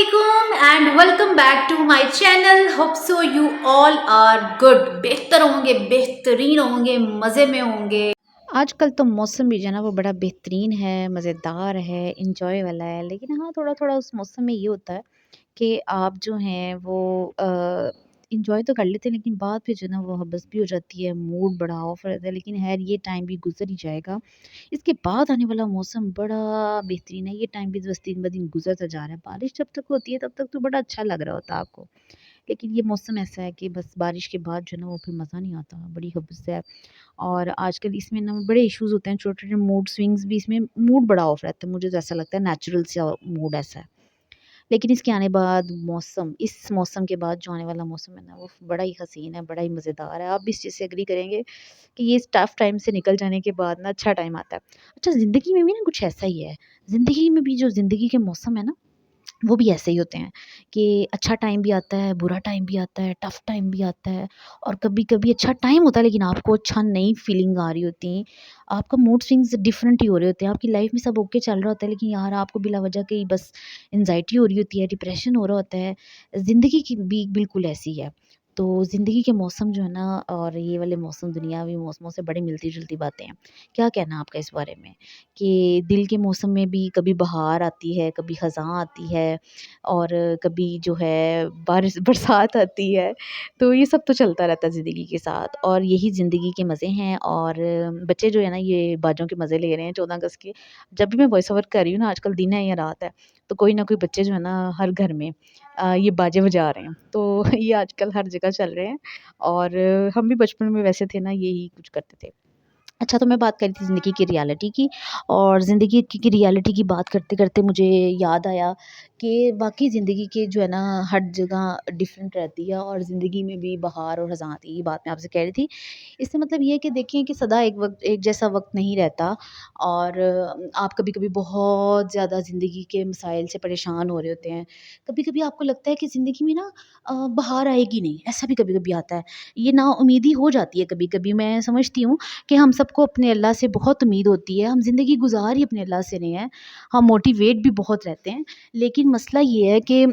Assalamualaikum and welcome back to my channel. Hope so you all are good. बेहतर होंगे, बेहतरीन होंगे, मज़े में होंगे। आजकल तो मौसम भी जो है ना वो बड़ा बेहतरीन है, मज़ेदार है, इंजॉय वाला है। लेकिन हाँ, थोड़ा-थोड़ा उस मौसम में ये होता है कि आप जो हैं वो एन्जॉय तो कर लेते हैं, लेकिन बाद में जो है ना वो हबस भी हो जाती है, मूड बड़ा ऑफ रहता है। लेकिन ख़ैर ये टाइम भी गुज़र ही जाएगा। इसके बाद आने वाला मौसम बड़ा बेहतरीन है। ये टाइम भी बस दिन ब दिन गुज़रता जा रहा है। बारिश जब तक होती है तब तक तो बड़ा अच्छा लग रहा होता है आपको। लेकिन ये मौसम ऐसा है कि बस बारिश के बाद जो है ना वो फिर मज़ा नहीं आता, बड़ी हबस है। और आजकल इसमें ना बड़े इश्यूज़ होते हैं, छोटे-छोटे मूड स्विंग्स भी, इसमें मूड बड़ा ऑफ रहता है। मुझे तो ऐसा लगता है नेचुरल सा मूड ऐसा है। लेकिन इसके आने बाद मौसम, इस मौसम के बाद जो आने वाला मौसम है ना वो बड़ा ही हसीन है, बड़ा ही मज़ेदार है। आप भी इस चीज़ से एग्री करेंगे कि ये इस टफ टाइम से निकल जाने के बाद ना अच्छा टाइम आता है। अच्छा, ज़िंदगी में भी ना कुछ ऐसा ही है। ज़िंदगी में भी जो ज़िंदगी के मौसम है ना वो भी ऐसे ही होते हैं कि अच्छा टाइम भी आता है, बुरा टाइम भी आता है, टफ टाइम भी आता है। और कभी-कभी अच्छा टाइम होता है लेकिन आपको अच्छा नहीं फीलिंग आ रही होती। आपका मूड स्विंग्स डिफरेंट ही हो रहे होते हैं। आपकी लाइफ में सब ओके चल रहा होता है लेकिन यार आपको बिला वजह के ही बस एंग्ज़ायटी हो रही होती है, डिप्रेशन हो रहा होता है। ज़िंदगी की भी बिल्कुल ऐसी है। तो ज़िंदगी के मौसम जो है ना और ये वाले मौसम दुनियावी मौसमों से बड़ी मिलती-जुलती बातें हैं। क्या कहना है आपका इस बारे में? कि दिल के मौसम में भी कभी बहार आती है, कभी ख़ज़ां आती है और कभी जो है बारिश बरसात आती है। तो ये सब तो चलता रहता है ज़िंदगी के साथ और यही ज़िंदगी के मज़े हैं। और बच्चे जो है ना ये बाजों के मज़े ले रहे हैं 14 अगस्त के। जब भी मैं वॉइस ओवर कर रही हूँ ना, आजकल दिन है या रात है, तो कोई ना कोई बच्चे जो है ना हर घर में ये बाजे बजा रहे हैं। तो ये आजकल हर जगह चल रहे हैं और हम भी बचपन में वैसे थे ना, यही कुछ करते थे। अच्छा, तो मैं बात कर रही थी ज़िंदगी की रियलिटी की। और ज़िंदगी की रियलिटी की बात करते-करते मुझे याद आया कि वाक़ई ज़िंदगी के जो है ना हर जगह डिफरेंट रहती है और ज़िंदगी में भी बहार और ख़ज़ां आती है, ये बात मैं आपसे कह रही थी। इससे मतलब ये है कि देखिए कि सदा एक जैसा वक़्त नहीं रहता। और आप कभी-कभी बहुत ज़्यादा ज़िंदगी के मसाइल से परेशान हो रहे होते हैं। कभी-कभी आपको लगता है कि ज़िंदगी में ना बहार आएगी नहीं, ऐसा भी कभी-कभी आता है। ये नाउम्मीदी हो जाती है कभी-कभी। मैं समझती हूँ कि हम सबको अपने अल्लाह से बहुत उम्मीद होती है, हम ज़िंदगी गुज़ार ही अपने अल्लाह से रहे हैं, हम मोटिवेट भी बहुत रहते हैं। लेकिन मसला ये है कि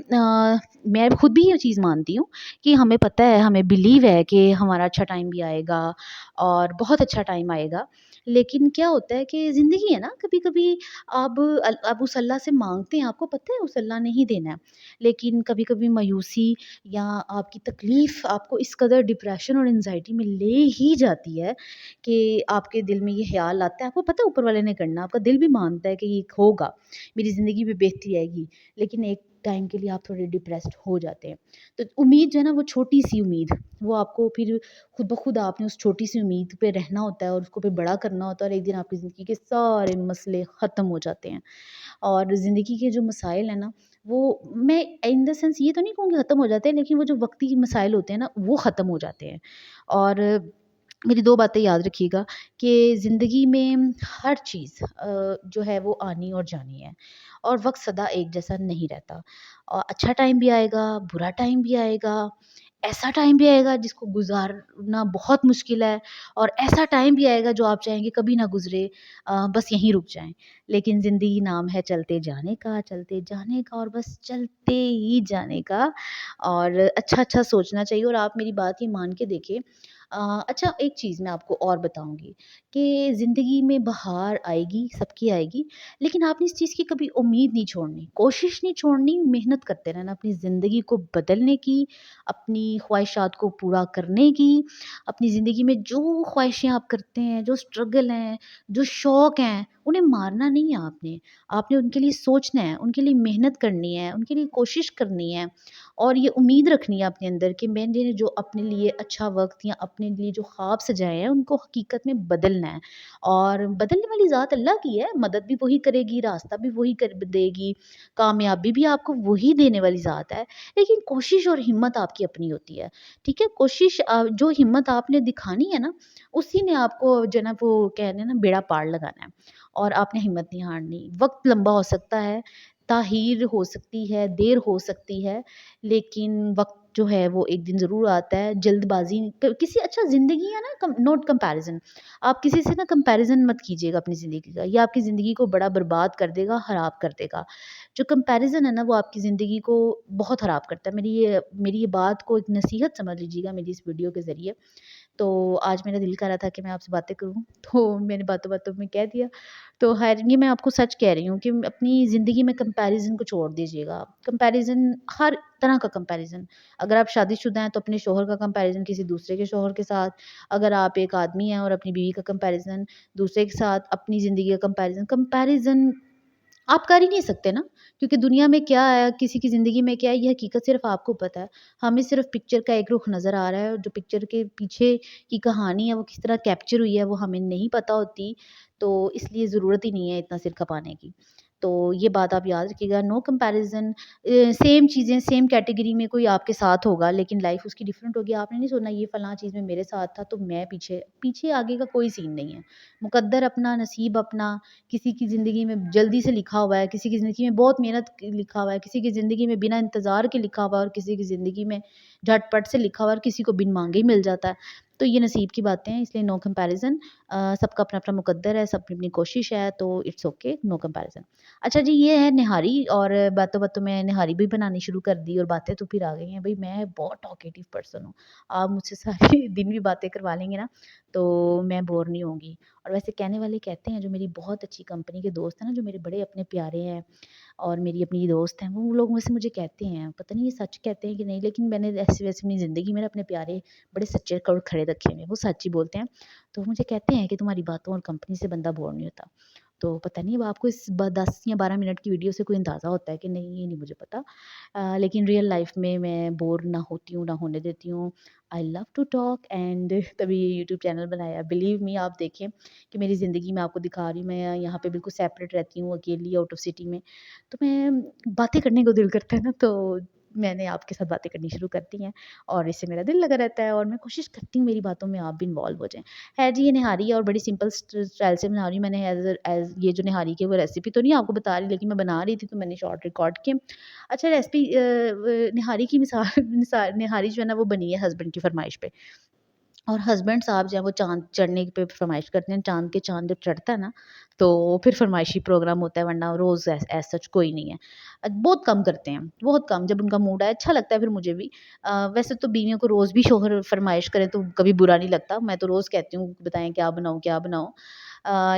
मैं खुद भी ये चीज़ मानती हूँ कि हमें पता है, हमें बिलीव है कि हमारा अच्छा टाइम भी आएगा और बहुत अच्छा टाइम आएगा। लेकिन क्या होता है कि ज़िंदगी है ना, कभी-कभी आप उस अल्लाह से माँगते हैं, आपको पता है उस अल्लाह ने ही देना है। लेकिन कभी-कभी मायूसी या आपकी तकलीफ़ आपको इस कदर डिप्रेशन और एंग्ज़ायटी में ले ही जाती है कि आपके दिल में ये ख़्याल आता है, आपको पता है ऊपर वाले ने करना, आपका दिल भी मानता है कि ये होगा, मेरी ज़िंदगी में बेहतरी आएगी, लेकिन एक टाइम के लिए आप थोड़े डिप्रेस्ड हो जाते हैं। तो उम्मीद जो है ना वो छोटी-सी उम्मीद, वो आपको फिर खुद ब खुद आपने उस छोटी-सी उम्मीद पे रहना होता है और उसको फिर बड़ा करना होता है और एक दिन आपकी ज़िंदगी के सारे मसले ख़त्म हो जाते हैं। और ज़िंदगी के जो मसाइल हैं ना, वो मैं इन द सेंस ये तो नहीं कहूँगी ख़त्म हो जाते हैं, लेकिन वो जो वक़्ती मसाइल होते हैं ना, वो ख़त्म हो जाते हैं। और मेरी 2 बातें याद रखिएगा कि ज़िंदगी में हर चीज़ जो है वो आनी और जानी है और वक़्त सदा एक जैसा नहीं रहता। अच्छा टाइम भी आएगा, बुरा टाइम भी आएगा, ऐसा टाइम भी आएगा जिसको गुज़ारना बहुत मुश्किल है और ऐसा टाइम भी आएगा जो आप चाहेंगे कभी ना गुज़रे, बस यहीं रुक जाएँ। लेकिन ज़िंदगी नाम है चलते जाने का और बस चलते ही जाने का। और अच्छा-अच्छा सोचना चाहिए और आप मेरी बात ये मान के देखिए। अच्छा, एक चीज़ मैं आपको और बताऊँगी कि ज़िंदगी में बहार आएगी, सबकी आएगी, लेकिन आपने इस चीज़ की कभी उम्मीद नहीं छोड़नी, कोशिश नहीं छोड़नी, मेहनत करते रहना अपनी ज़िंदगी को बदलने की, अपनी ख्वाहिशात को पूरा करने की। अपनी ज़िंदगी में जो ख्वाहिशें आप करते हैं, जो स्ट्रगल हैं, जो शौक हैं, उन्हें मारना नहीं है आपने। आपने उनके लिए सोचना है, उनके लिए मेहनत करनी है, उनके लिए कोशिश करनी है और ये उम्मीद रखनी है अपने अंदर कि मैंने जो अपने लिए अच्छा वक़्त या अपने लिए जो ख्वाब सजाए हैं, उनको हकीकत में बदलना है। और बदलने वाली ज़ात अल्लाह की है, मदद भी वही करेगी, रास्ता भी वही कर देगी, कामयाबी भी आपको वही देने वाली ज़ात है। लेकिन कोशिश और हिम्मत आपकी अपनी होती है, ठीक है? कोशिश जो हिम्मत आपने दिखानी है ना, उसी ने आपको जो है ना वो कहते हैं ना बेड़ा पार लगाना है और आपने हिम्मत नहीं हारनी। वक़्त लंबा हो सकता है, ताख़ीर हो सकती है, देर हो सकती है, लेकिन वक़्त जो है वो एक दिन ज़रूर आता है। जल्दबाज़ी क किसी अच्छा ज़िंदगी है ना, नोट कंपैरिज़न। आप किसी से ना कंपैरिज़न मत कीजिएगा अपनी ज़िंदगी का, ये आपकी ज़िंदगी को बड़ा बर्बाद कर देगा, ख़राब कर देगा। जो कंपैरिज़न है ना वो आपकी ज़िंदगी को बहुत ख़राब करता है। मेरी ये बात को एक नसीहत समझ लीजिएगा मेरी इस वीडियो के ज़रिए। तो आज मेरा दिल कर रहा था कि मैं आपसे बातें करूँ, तो मैंने बातों-बातों में कह दिया। तो ख़ैर ये मैं आपको सच कह रही हूँ कि अपनी ज़िंदगी में कंपैरिज़न को छोड़ दीजिएगा। कंपैरिज़न हर तरह का कंपैरिज़न, अगर आप शादीशुदा हैं तो अपने शौहर का कंपैरिज़न किसी दूसरे के शौहर के साथ, अगर आप एक आदमी हैं और अपनी बीवी का कंपैरिज़न दूसरे के साथ, अपनी ज़िंदगी का कंपैरिज़न आप कर ही नहीं सकते ना, क्योंकि दुनिया में क्या है, किसी की ज़िंदगी में क्या है, ये हकीकत सिर्फ़ आपको पता है। हमें सिर्फ़ पिक्चर का एक रुख नज़र आ रहा है, और जो पिक्चर के पीछे की कहानी है, वो किस तरह कैप्चर हुई है, वो हमें नहीं पता होती। तो इसलिए ज़रूरत ही नहीं है इतना सिर खपाने की। तो ये बात आप याद रखिएगा, नो कंपैरिज़न। सेम चीज़ें सेम कैटेगरी में कोई आपके साथ होगा, लेकिन लाइफ़ उसकी डिफरेंट होगी। आपने नहीं सोचना ये फ़लाँ चीज़ में मेरे साथ था तो मैं पीछे पीछे आगे का कोई सीन नहीं है। मुक़द्दर अपना, नसीब अपना, किसी की ज़िंदगी में जल्दी से लिखा हुआ है, किसी की ज़िंदगी में बहुत मेहनत क लिखा हुआ है, किसी की ज़िंदगी में बिना इंतज़ार के लिखा हुआ है, और किसी की ज़िंदगी में झटपट से लिखा हुआ है, और किसी को बिन माँगे ही मिल जाता है। तो ये नसीब की बातें हैं, इसलिए नो कंपैरिज़न। सबका अपना-अपना मुक़द्दर है, सबकी अपनी कोशिश है, तो इट्स ओके, नो कंपैरिज़न। अच्छा जी, ये है निहारी, और बातों-बातों में निहारी भी बनानी शुरू कर दी, और बातें तो फिर आ गई हैं। भई मैं बहुत टॉकेटिव पर्सन हूँ। आप मुझसे सारे दिन भी बातें करवा लेंगे ना, तो मैं बोर नहीं होंगी। और वैसे कहने वाले कहते हैं, जो मेरी बहुत अच्छी कंपनी के दोस्त हैं ना, जो मेरे बड़े अपने प्यारे हैं और मेरी अपनी दोस्त हैं, वो लोग मुझसे मुझे कहते हैं, पता नहीं ये सच कहते हैं कि नहीं, लेकिन मैंने ऐसे-वैसे अपनी ज़िंदगी में ना अपने प्यारे बड़े सच्चे खड़े रखे हुए हैं, वो सच ही बोलते हैं। तो वो मुझे कहते हैं कि तुम्हारी बातों और कंपनी से बंदा बोर नहीं होता। तो पता नहीं अब आपको इस 10 या 12 मिनट की वीडियो से कोई अंदाज़ा होता है कि नहीं, ये नहीं मुझे पता। लेकिन रियल लाइफ़ में मैं बोर ना होती हूँ, ना होने देती हूँ। I love to talk, and तभी ये यूट्यूब चैनल बनाया। बिलीव मी, आप देखें कि मेरी ज़िंदगी मैं आपको दिखा रही हूँ, मैं यहाँ पे बिल्कुल सेपरेट रहती हूँ, अकेली आउट ऑफ सिटी में। तो मैं बातें करने को दिल करता है ना, तो मैंने आपके साथ बातें करनी शुरू कर दी हैं, और इससे मेरा दिल लगा रहता है, और मैं कोशिश करती हूँ मेरी बातों में आप भी इन्वॉल्व हो जाएँ। है जी, ये निहारी है, और बड़ी सिंपल स्टाइल से बना रही हूँ। मैंने एज़ ये जो निहारी की वो रेसिपी तो नहीं आपको बता रही, लेकिन मैं बना रही थी तो मैंने शॉर्ट रिकॉर्ड किए। अच्छा, रेसिपी निहारी की मिसाल निहारी जो है ना वो बनी है हस्बैंड की फ़रमाइश पे। और हस्बैंड साहब जो हैं वो चाँद चढ़ने पे फ़रमाइश करते हैं। चाँद के चाँद जब चढ़ता है ना, तो फिर फ़रमाइशी प्रोग्राम होता है, वरना रोज़ एज़ सच कोई नहीं है। बहुत कम करते हैं, बहुत कम, जब उनका मूड आए। अच्छा लगता है फिर मुझे भी। वैसे तो बीवियों को रोज़ भी शौहर फ़रमाइश करें तो कभी बुरा नहीं लगता। मैं तो रोज़ कहती हूँ, बताएँ क्या बनाऊँ, क्या बनाऊँ?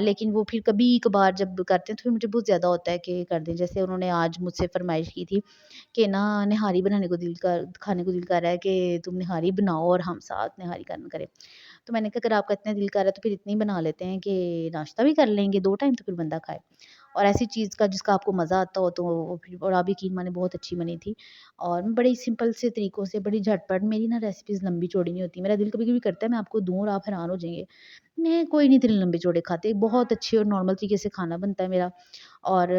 लेकिन वो फिर कभी-कभार जब करते हैं तो फिर मुझे बहुत ज़्यादा होता है कि कर दें। जैसे उन्होंने आज मुझसे फ़रमाइश की थी कि ना निहारी बनाने को दिल कर खाने को दिल कर रहा है कि तुम निहारी बनाओ और हम साथ निहारी करें। तो मैंने कहा, अगर आपका इतना दिल कर रहा है तो फिर इतनी बना लेते हैं कि नाश्ता भी कर लेंगे, 2 टाइम तो फिर बंदा खाए। और ऐसी चीज़ का जिसका आपको मज़ा आता हो, तो वो फिर, और आप यकीन माने बहुत अच्छी बनी थी। और मैं बड़े सिंपल से तरीकों से, बड़ी झटपट, मेरी ना रेसिपीज़ लंबी चौड़ी नहीं होती। मेरा दिल कभी-कभी करता है मैं आपको दूँ और आप हैरान हो जाएँगे। मैं कोई नहीं इतने लंबे चौड़े खाते, बहुत अच्छे और नॉर्मल तरीके से खाना बनता है मेरा। और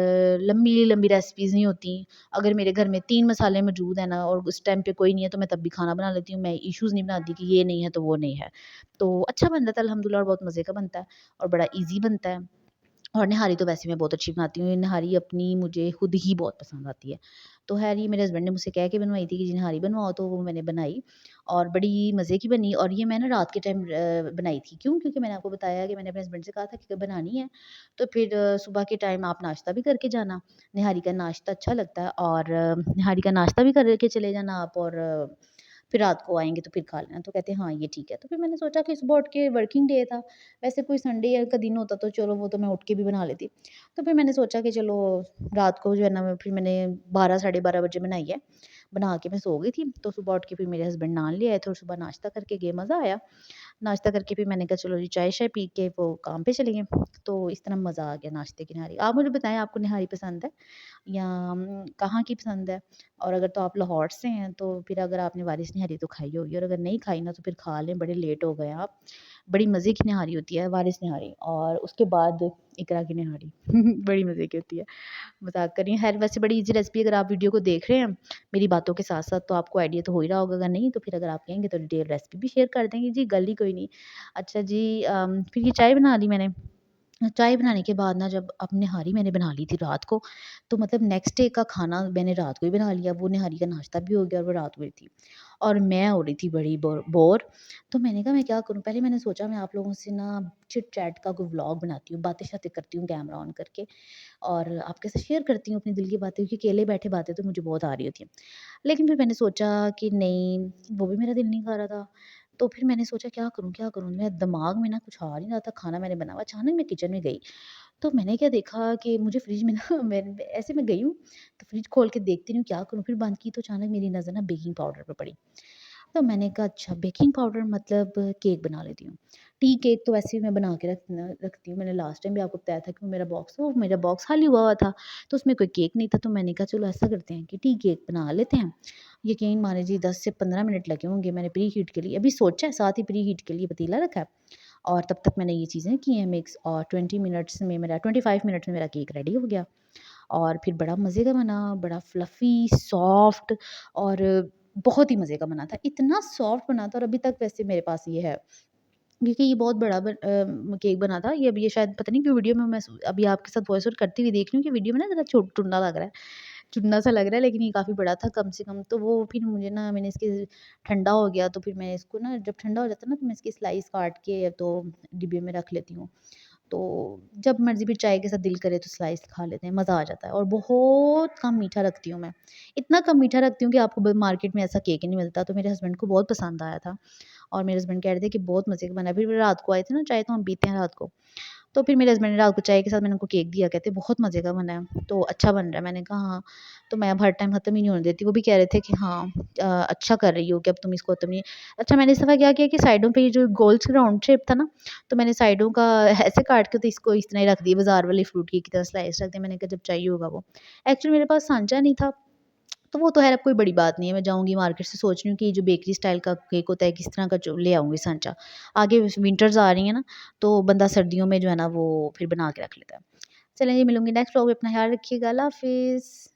लंबी-लंबी रेसिपीज़ नहीं होती। अगर मेरे घर में 3 मसाले मौजूद हैं ना, और उस टाइम पे कोई नहीं है, तो मैं तब भी खाना बना लेती हूँ। मैं इश्यूज़ नहीं बनाती कि ये नहीं है तो वो नहीं है। तो अच्छा बन जाता है अल्हम्दुलिल्लाह, और बहुत मज़े का बनता है, और बड़ा ईज़ी बनता है। और निहारी तो वैसे मैं बहुत अच्छी बनाती हूँ। ये निहारी अपनी मुझे खुद ही बहुत पसंद आती है। तो ख़ैर ये मेरे हस्बैंड ने मुझसे कह के बनवाई थी कि जी निहारी बनवाओ, तो वो मैंने बनाई, और बड़ी मज़े की बनी। और ये मैं ना रात के टाइम बनाई थी। क्यों? क्योंकि मैंने आपको बताया कि मैंने अपने हस्बैंड से कहा था कि अगर बनानी है तो फिर सुबह के टाइम आप नाश्ता भी करके जाना। निहारी का नाश्ता अच्छा लगता है, और निहारी का नाश्ता भी करके चले जाना आप, और फिर रात को आएँगे तो फिर खा लेना। तो कहते हैं हाँ, ये ठीक है। तो फिर मैंने सोचा कि सुबह उठ के, वर्किंग डे था, वैसे कोई संडे या का दिन होता तो चलो वो तो मैं उठ के भी बना लेती। तो फिर मैंने सोचा कि चलो रात को जो है ना, फिर मैंने 12 साढ़े 12 बजे बनाई है। बना के मैं सो गई थी, तो सुबह उठ के फिर मेरे हस्बैंड नान ले आए थे, और सुबह नाश्ता करके गए, मज़ा आया। नाश्ता करके फिर मैंने कहा चलो जी चाय-शाय पी के वो काम पे चले गए। तो इस तरह मज़ा आ गया नाश्ते की निहारी। आप मुझे बताएँ, आपको निहारी पसंद है, या कहाँ की पसंद है? और अगर तो आप लाहौर से हैं तो फिर अगर आपने वारिस निहारी तो खाई होगी, और अगर नहीं खाई ना तो फिर खा लें, बड़े लेट हो गए हैं आप। बड़ी मज़े की निहारी होती है वारिस निहारी, और उसके बाद इकरा की निहारी बड़ी मज़े की होती है। मज़ाक कर रही हूँ। ख़ैर वैसे बड़ी ईज़ी रेसिपी, अगर आप वीडियो को देख रहे हैं मेरी बातों के साथ-साथ, तो आपको आइडिया तो हो ही रहा होगा। अगर नहीं तो फिर अगर आप कहेंगे तो डिटेल रेसिपी भी शेयर कर देंगे जी, गल ही कोई नहीं। अच्छा जी, फिर ये चाय बना ली मैंने। चाय बनाने के बाद ना जब अब निहारी मैंने बना ली थी रात को, तो मतलब नेक्स्ट डे का खाना मैंने रात को ही बना लिया। वो निहारी का नाश्ता भी हो गया और वो रात को ही थी। और मैं हो रही थी बड़ी बोर। तो मैंने कहा मैं क्या करूँ? पहले मैंने सोचा मैं आप लोगों से ना चिट-चैट का कोई व्लॉग बनाती हूँ, बातें-शातें करती हूँ कैमरा ऑन करके और आपके साथ शेयर करती हूँ अपनी दिल की बातें, क्योंकि अकेले बैठे बातें तो मुझे बहुत आ रही होती हैं। लेकिन फिर मैंने सोचा कि नहीं, वो भी मेरा दिल नहीं कर रहा था। तो फिर मैंने सोचा क्या करूँ, क्या करूँ? मेरे दिमाग में ना कुछ आ नहीं रहा था, खाना मैंने बना हुआ। अचानक मैं किचन में गई, तो मैंने क्या देखा कि मुझे फ्रिज में ना ऐसे मैं गई हूँ, तो फ्रिज खोल के देखती रही हूँ क्या करूँ? फिर बंद की तो अचानक मेरी नज़र ना बेकिंग पाउडर पे पड़ी। तो मैंने कहा अच्छा बेकिंग पाउडर मतलब केक बना लेती हूँ। टी केक तो वैसे भी मैं बना के रखती हूँ। मैंने लास्ट टाइम भी आपको बताया था कि मेरा बॉक्स खाली हुआ था, तो उसमें कोई केक नहीं था। तो मैंने कहा चलो ऐसा करते हैं कि टी केक बना लेते हैं। यकीन मानिए जी 10 से 15 मिनट लगे होंगे मैंने प्री हीट के लिए। अभी सोचा है साथ ही प्री हीट के लिए पतीला रखा है और तब तक मैंने ये चीज़ें की हैं मिक्स और 25 मिनट्स में मेरा केक रेडी हो गया। और फिर बड़ा मज़े का बना, बड़ा फ्लफ़ी, सॉफ्ट और बहुत ही मज़े का बना था। इतना सॉफ्ट बना था और अभी तक वैसे मेरे पास ये है, क्योंकि ये बहुत बड़ा केक बना था। ये शायद पता नहीं क्यों वीडियो में मैं अभी आपके साथ वॉइस ओवर करती हुई देख रही हूँ कि वीडियो में ना ज़रा टुन्ना लग रहा है, चुन्ना सा लग रहा है, लेकिन ये काफ़ी बड़ा था कम से कम। तो वो फिर मुझे ना मैंने इसके ठंडा हो गया तो फिर मैं इसको ना जब ठंडा हो जाता है ना तो मैं इसकी स्लाइस काट के तो डिब्बे में रख लेती हूँ। तो जब मर्ज़ी फिर चाय के साथ दिल करे तो स्लाइस खा लेते हैं, मज़ा आ जाता है। और बहुत कम मीठा रखती हूँ मैं। इतना कम मीठा रखती हूँ कि आपको मार्केट में ऐसा केक ही नहीं मिलता। तो मेरे हस्बैंड को बहुत पसंद आया था और मेरे हस्बैंड कह रहे थे कि बहुत मज़े का बना है। फिर वो रात को आए थे ना, चाय तो हम पीते हैं रात को। तो फिर मेरे हस्बैंड ने रात को चाय के साथ मैंने उनको केक दिया, कहते बहुत मज़े का बना है, तो अच्छा बन रहा है। मैंने कहा हाँ। तो मैं अब हर टाइम ख़त्म ही नहीं होने देती। वो भी कह रहे थे कि हाँ अच्छा कर रही हो कि अब तुम इसको ख़त्म नहीं। अच्छा मैंने इस दफ़ा क्या किया कि साइडों पे ये जो गोल राउंड शेप था ना, तो मैंने साइडों का ऐसे काट के तो इसको इस तरह ही रख दिया, बाज़ार वाले फ्रूट केक की तरह स्लाइस रख दिया। मैंने कहा जब चाहिए होगा वो। एक्चुअली मेरे पास सांचा नहीं था, तो वो तो ख़ैर अब कोई बड़ी बात नहीं है। मैं जाऊँगी मार्केट से, सोच रही हूँ कि जो बेकरी स्टाइल का केक होता है किस तरह का जो ले आऊँगी सांचा। आगे विंटर्स आ रही हैं ना, तो बंदा सर्दियों में जो है ना वो फिर बना के रख लेता है। चलें जी, मिलूँगी नेक्स्ट व्लॉग में। अपना ख़्याल रखिएगा। अल्लाह हाफ़िज़।